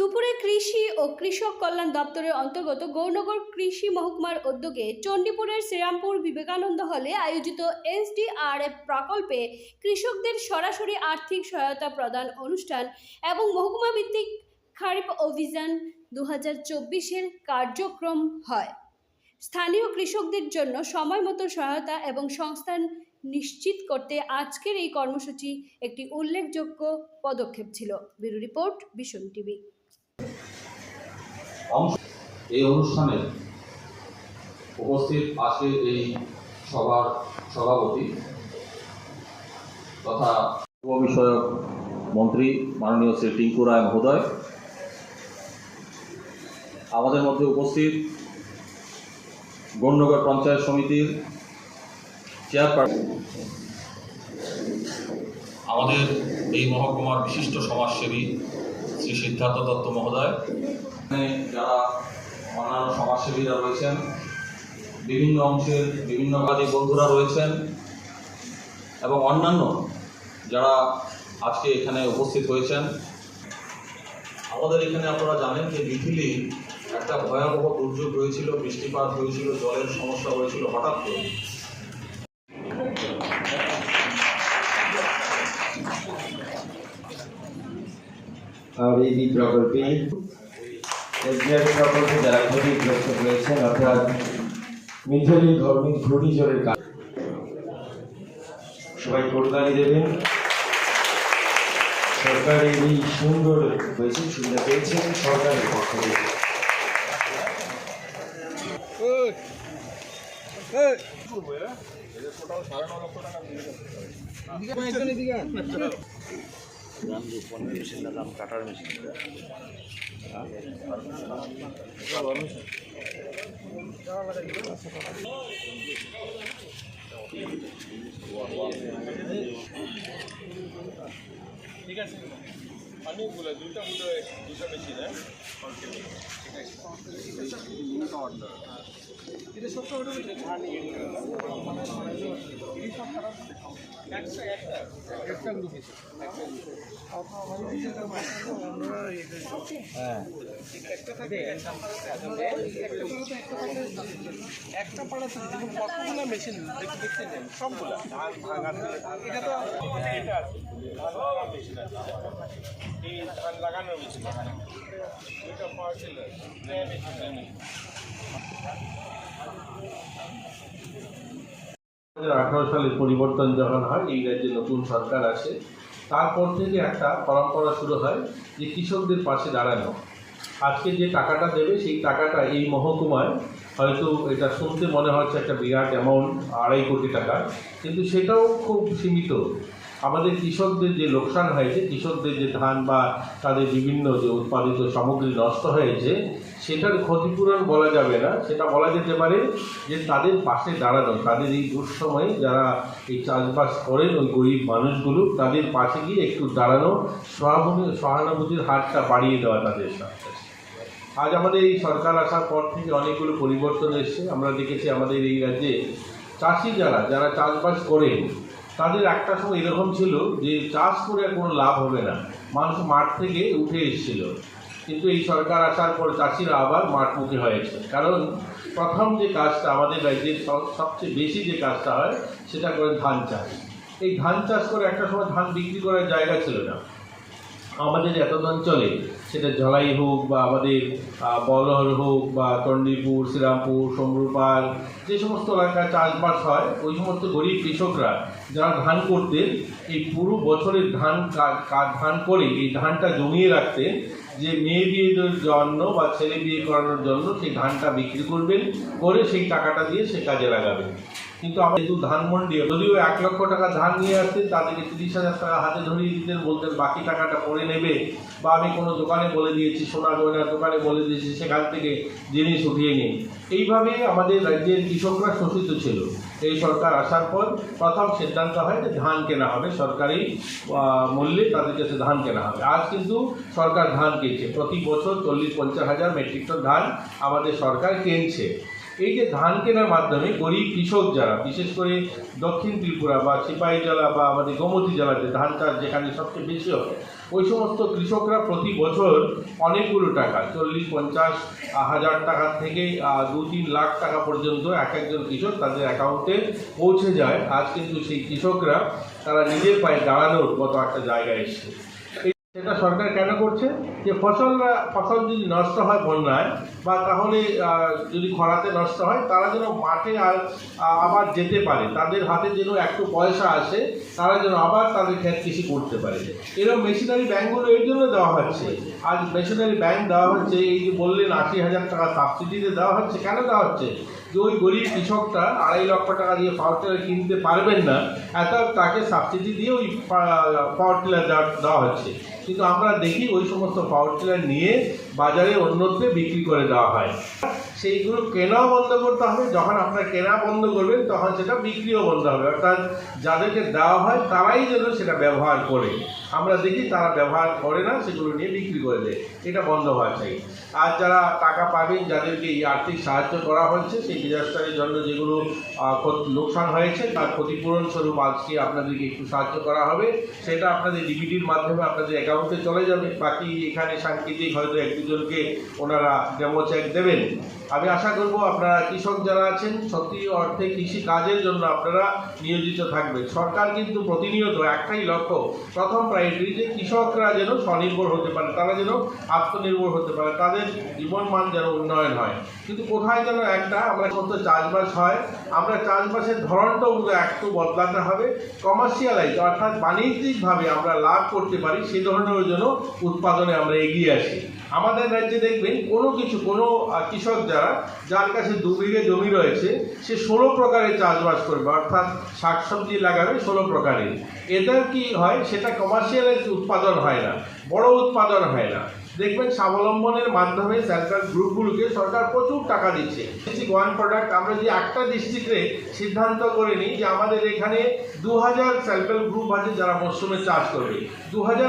দুপুরে কৃষি ও কৃষক কল্যাণ দপ্তরের অন্তর্গত গৌরনগর কৃষি মহকুমার উদ্যোগে চণ্ডীপুরের শ্রীরামপুর বিবেকানন্দ হলে আয়োজিত এসডিআরএফ প্রকল্পে কৃষকদের সরাসরি আর্থিক সহায়তা প্রদান অনুষ্ঠান এবং মহকুমা ভিত্তিক খারিফ অভিযান 2024-এর কার্যক্রম হয়। স্থানীয় কৃষকদের জন্য সময়মতো সহায়তা এবং সংস্থান নিশ্চিত করতে আজকের এই কর্মসূচি একটি উল্লেখযোগ্য পদক্ষেপ ছিল। Bureau report, vision TV. এই অনুষ্ঠানে উপস্থিত আজকের এই সভার সভাপতি তথা যুব বিষয়ক মন্ত্রী মাননীয় শ্রী টিঙ্কু রায় মহোদয়, আমাদের মধ্যে উপস্থিত গৌরনগর পঞ্চায়েত সমিতির চেয়ারপারসন, আমাদের এই মহকুমার বিশিষ্ট সমাজসেবী শ্রী সিদ্ধার্থ দত্ত মহোদয়, যারা অন্যান্য সমাজসেবীরা রয়েছেন, বিভিন্ন অংশের বিভিন্ন কাজী বন্ধুরা রয়েছেন এবং অন্যান্য যারা আজকে এখানে উপস্থিত হয়েছেন। আমাদের এখানে আপনারা জানেন যে মিথিলি একটা ভয়াবহ দুর্যোগ হয়েছিল, বৃষ্টিপাত হয়েছিল, জলের সমস্যা হয়েছিল হঠাৎ করে। আর এই প্রকল্পে এসডিআরএফ প্রকল্পে যারা ক্ষতিগ্রস্ত হয়েছেন অর্থাৎ মিথিলি ঘূর্ণিঝড়ের কারণে সবাই কোটদানি দেবেন। সরকারের এই সুন্দর হয়েছে, সুবিধা পেয়েছেন সরকারের পক্ষ থেকে। দাম কাটার মেশিন ঠিক আছে, অনেকগুলো দুটা মেশিন। এটা সব একটা পাড়াতে কতগুলো মেশিন দেখতে নেন, সবগুলো এটা তো এটা আছে, মেশিন আছে, এই ধান লাগানোর মেশিন, দুইটা পাওয়ার টিলার মেশিন। 2018 সালে পরিবর্তন যখন হয়, এই রাজ্যে নতুন সরকার আসে, তারপর থেকে একটা পরম্পরা শুরু হয় যে কৃষকদের পাশে দাঁড়ানো। আজকে যে টাকাটা দেবে সেই টাকাটা এই মহকুমায় হয়তো এটা শুনতে মনে হচ্ছে একটা বিরাট অ্যামাউন্ট, 2.5 কোটি টাকা, কিন্তু সেটাও খুব সীমিত। আমাদের কৃষকদের যে লোকসান হয়েছে, কৃষকদের যে ধান বা তাদের বিভিন্ন যে উৎপাদিত সামগ্রী নষ্ট হয়েছে, সেটার ক্ষতিপূরণ বলা যাবে না, সেটা বলা যেতে পারে যে তাদের পাশে দাঁড়ানো, তাদের এই দুঃসময়ে যারা এই চাষবাস করেন ওই গরিব মানুষগুলো, তাদের পাশে গিয়ে একটু দাঁড়ানো, সহানুভূতির হাতটা বাড়িয়ে দেওয়া তাদের সাথে। আজ আমাদের এই সরকার আসার পর থেকে অনেকগুলো পরিবর্তন এসছে। আমরা দেখেছি আমাদের এই রাজ্যে চাষি যারা চাষবাস করেন, তাদের একটা সময় এরকম ছিল যে চাষ করে কোনো লাভ হবে না, মানুষ মাঠ থেকে উঠে এসেছিল। কিন্তু এই সরকার আসার পর চাষিরা আবার মাঠমুখী হয়েছে, কারণ প্রথম যে কাজটা আমাদের রাজ্যের সবচেয়ে বেশি যে কাজটা হয় সেটা করে ধান চাষ। এই ধান চাষ করে একটা সময় ধান বিক্রি করার জায়গা ছিল না আমাদের এত অঞ্চলে, সেটা ঝলাই হোক বা আমাদের বলহর হোক বা চণ্ডীপুর, শ্রীরামপুর, সমরুপাল, যে সমস্ত এলাকায় চাষবাস হয়, ওই সমস্ত গরিব কৃষকরা যারা ধান করতেন, এই পুরো বছরের ধান করে এই ধানটা জমিয়ে রাখতেন, যে মেয়ে বিয়ের জন্য বা ছেলে বিয়ে করানোর জন্য সেই ধানটা বিক্রি করবেন, করে সেই টাকাটা দিয়ে সে কাজে লাগাবেন। কিন্তু আমরা যেহেতু ধানমন্ডি, যদিও 1 লক্ষ টাকা ধান নিয়ে আসতেন, তাদেরকে 30,000 টাকা হাতে ধরিয়ে দিতেন, বলতেন বাকি টাকাটা পরে নেবে, বা আমি কোনো দোকানে বলে দিয়েছি, সোনা গয়নার দোকানে বলে দিয়েছি, সেখান থেকে জিনিস উঠিয়ে নিন। এইভাবে আমাদের রাজ্যের কৃষকরা শোষিত ছিল। এই সরকার আসার পর প্রথম সিদ্ধান্ত হয় যে ধান কেনা হবে, সরকারি মূল্যে তাদের কাছে ধান কেনা হবে। আজ কিন্তু সরকার ধান কিনছে, প্রতি বছর 40-50 হাজার মেট্রিক টন ধান আমাদের সরকার কিনছে। এই যে ধান কেনার মাধ্যমে গরিব কৃষক যারা, বিশেষ করে দক্ষিণ ত্রিপুরা বা সিপাহীজলা বা আমাদের গোমতী জেলাতে ধান চাষ যেখানে সবচেয়ে বেশি হয়, ওই সমস্ত কৃষকরা প্রতি বছর অনেকগুলো টাকা 40-50 হাজার টাকা থেকে 2-3 লাখ টাকা পর্যন্ত একজন কৃষক তাদের অ্যাকাউন্টে পৌঁছে যায়। আজ কিন্তু সেই কৃষকরা তারা নিজের পায়ে দাঁড়ানোর মতো একটা জায়গায় এসেছে। সেটা সরকার কেন করছে? যে ফসল যদি নষ্ট হয় বন্যায় বা তাহলে যদি খরাতে নষ্ট হয়, তারা যেন মাঠে আবার যেতে পারে, তাদের হাতে যেন একটু পয়সা আসে, তারা যেন আবার তাদের ক্ষেত কৃষি করতে পারে। এরকম মেশিনারি ব্যাংকগুলো এর জন্য দেওয়া হচ্ছে। আজ মেশিনারি ব্যাংক দেওয়া হচ্ছে, এই যে বললেন 80,000 টাকা সাবসিডিতে দেওয়া হচ্ছে। কেন দেওয়া হচ্ছে? যে ওই গরিব কৃষকটা 2.5 লক্ষ টাকা দিয়ে পাওয়ার টিলার কিনতে পারবেন না, তাকে সাবসিডি দিয়ে ওই পাওয়ার টিলার দেওয়া হচ্ছে। কিন্তু আমরা দেখি ওই সমস্ত পাওয়ার টিলার নিয়ে বাজারে অন্যত্রে বিক্রি করে দেওয়া হয়। সেইগুলো কেনাও বন্ধ করতে হবে। যখন আপনারা কেনা বন্ধ করবেন তখন সেটা বিক্রিও বন্ধ হবে। অর্থাৎ যাদেরকে দেওয়া হয় তারাই যেন সেটা ব্যবহার করে। আমরা দেখি তারা ব্যবহার করে না, সেগুলো নিয়ে বিক্রি করে দেয়। এটা বন্ধ হওয়া চাই। আর যারা টাকা পাবেন, যাদেরকে এই আর্থিক সাহায্য করা হচ্ছে, সেই ডিজাস্টারের জন্য যেগুলো লোকসান হয়েছে তার ক্ষতিপূরণ স্বরূপ আজকে আপনাদেরকে একটু সাহায্য করা হবে। সেটা আপনাদের ডিবিটির মাধ্যমে আপনাদের অ্যাকাউন্টে চলে যাবে। বাকি এখানে সাংকেতিক হয়তো 1-2 জনকে ওনারা ডেমো চেক দেবেন। আমি আশা করব আপনারা কৃষক যারা আছেন সত্যি অর্থে কৃষি কাজের জন্য আপনারা নিয়োজিত থাকবেন। সরকার কিন্তু প্রতিনিয়ত একটাই লক্ষ্য, প্রথম প্রায়োরিটি, যে কৃষকরা যেন স্বনির্ভর হতে পারে, তারা যেন আত্মনির্ভর হতে পারে, তাদের জীবনমান যেন উন্নয়ন হয়। কিন্তু কোথায় যেন আমরা কত চাষবাস হয়, আমরা চাষবাসের ধরনটাও একটু বদলাতে হবে। কমার্শিয়ালাইজ অর্থাৎ বাণিজ্যিকভাবে আমরা লাভ করতে পারি সেই ধরনের জন্য উৎপাদনে আমরা এগিয়ে আসি। আমাদের রাজ্যে দেখবেন কোনো কৃষক যার কাছে 2 বিঘে জমি রয়েছে, সে 16 প্রকারের চাষবাস করবে, অর্থাৎ শাকসবজি লাগাবে 16 প্রকারের। এটার কি হয়? সেটা কমার্শিয়ালাইজ উৎপাদন হয় না, বড় উৎপাদন হয় না। দেখবেন স্বাবলম্বনের মাধ্যমে সেলফ হেল্প গ্রুপগুলোকে সরকার প্রচুর টাকা দিচ্ছে। ওয়ান প্রোডাক্ট, আমরা যে একটা ডিস্ট্রিক্টে সিদ্ধান্ত করে নিই যে আমাদের এখানে 2000 সেলফ হেল্প গ্রুপ আছে যারা মরশুমে চাষ করবে, 2000